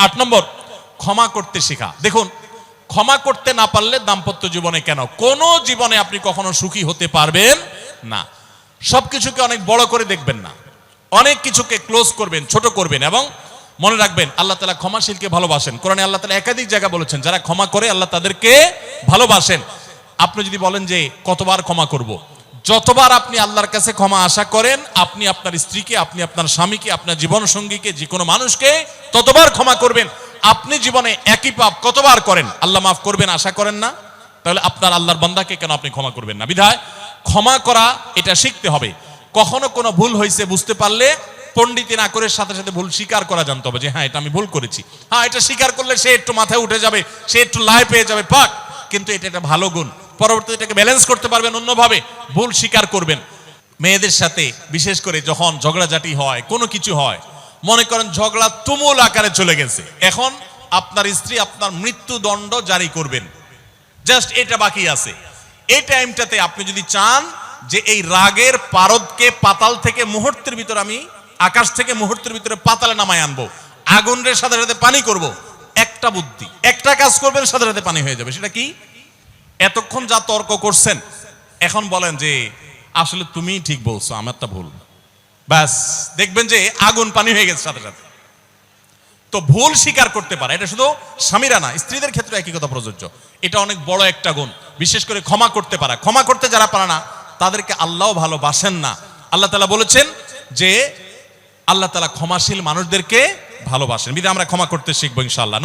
8 নম্বর, ক্ষমা করতে শেখা। দেখুন, ক্ষমা করতে না পারলে দাম্পত্য জীবনে কেন, কোন জীবনে আপনি কখনো সুখী হতে পারবেন না। সবকিছুকে অনেক বড় করে দেখবেন না, অনেক কিছুকে ক্লোজ করবেন, ছোট করবেন। এবং মনে রাখবেন, আল্লাহ তাআলা ক্ষমাশীলকে ভালোবাসেন। কোরআনে আল্লাহ তাআলা একাধিক জায়গা বলেছেন, যারা ক্ষমা করে আল্লাহ তাদেরকে ভালোবাসেন। আপনি যদি বলেন যে কতবার ক্ষমা করব, যতবার আপনি আল্লাহর কাছে ক্ষমা আশা করেন, আপনি আপনার স্ত্রীকে, আপনি আপনার স্বামীকে, আপনার জীবন সঙ্গীকে, যে কোনো মানুষকে ততবার ক্ষমা করবেন। আপনি জীবনে একই পাপ কতবার করেন, আল্লাহ মাফ করবেন আশা করেন না? তাহলে আপনার আল্লাহর বান্দাকে কেন আপনি ক্ষমা করবেন না? বিধায় ক্ষমা করা এটা শিখতে হবে। কখনো কোনো ভুল হয়েছে বুঝতে পারলে পণ্ডিতি না করে সাথে সাথে ভুল স্বীকার করা জানতে হবে, যে হ্যাঁ এটা আমি ভুল করেছি। হ্যাঁ, এটা স্বীকার করলে সে একটু মাথায় উঠে যাবে, সে একটু লাই পেয়ে যাবে, পাক। কিন্তু এটা একটা ভালো গুণ, পরবর্তীতে এটাকে ব্যালেন্স করতে পারবেন অন্যভাবে। ভুল স্বীকার করবেন। মেয়েদের সাথে বিশেষ করে যখন ঝগড়াঝাটি হয়, কোনো কিছু হয়, মনে করেন ঝগড়া তুমুল আকারে চলে গেছে, এখন আপনার স্ত্রী আপনার মৃত্যুদণ্ড জারি করবেন, জাস্ট এটা বাকি আছে। এই টাইমটাতে আপনি যদি চান যে এই রাগের পারদকে পাতাল থেকে মুহূর্তের ভিতর, আমি আকাশ থেকে মুহূর্তের ভিতরে পাতালে নামায় আনবো, আগুনের সাথে সাথে পানি করব, একটা বুদ্ধি, একটা কাজ করবেন, সাথে সাথে পানি হয়ে যাবে। সেটা কি? এতক্ষণ যা তর্ক করছেন, এখন বলেন যে আসলে তুমি ঠিক বলছো, আমারটা ভুল, ব্যাস দেখবেন যে আগুন পানি হয়ে গেছে সাথে সাথে। তো ভুল স্বীকার করতে পারে, এটা শুধু স্বামীরা না, স্ত্রীদের ক্ষেত্রে একই কথা প্রযোজ্য। এটা অনেক বড় একটা গুণ, বিশেষ করে ক্ষমা করতে পারা। ক্ষমা করতে যারা পারে না, তাদেরকে আল্লাহ ভালোবাসেন না। আল্লাহ তাআলা বলেছেন যে আল্লাহ তাআলা ক্ষমাশীল মানুষদেরকে ভালোবাসেন। বিধায় আমরা ক্ষমা করতে শিখবো ইনশাআল্লাহ।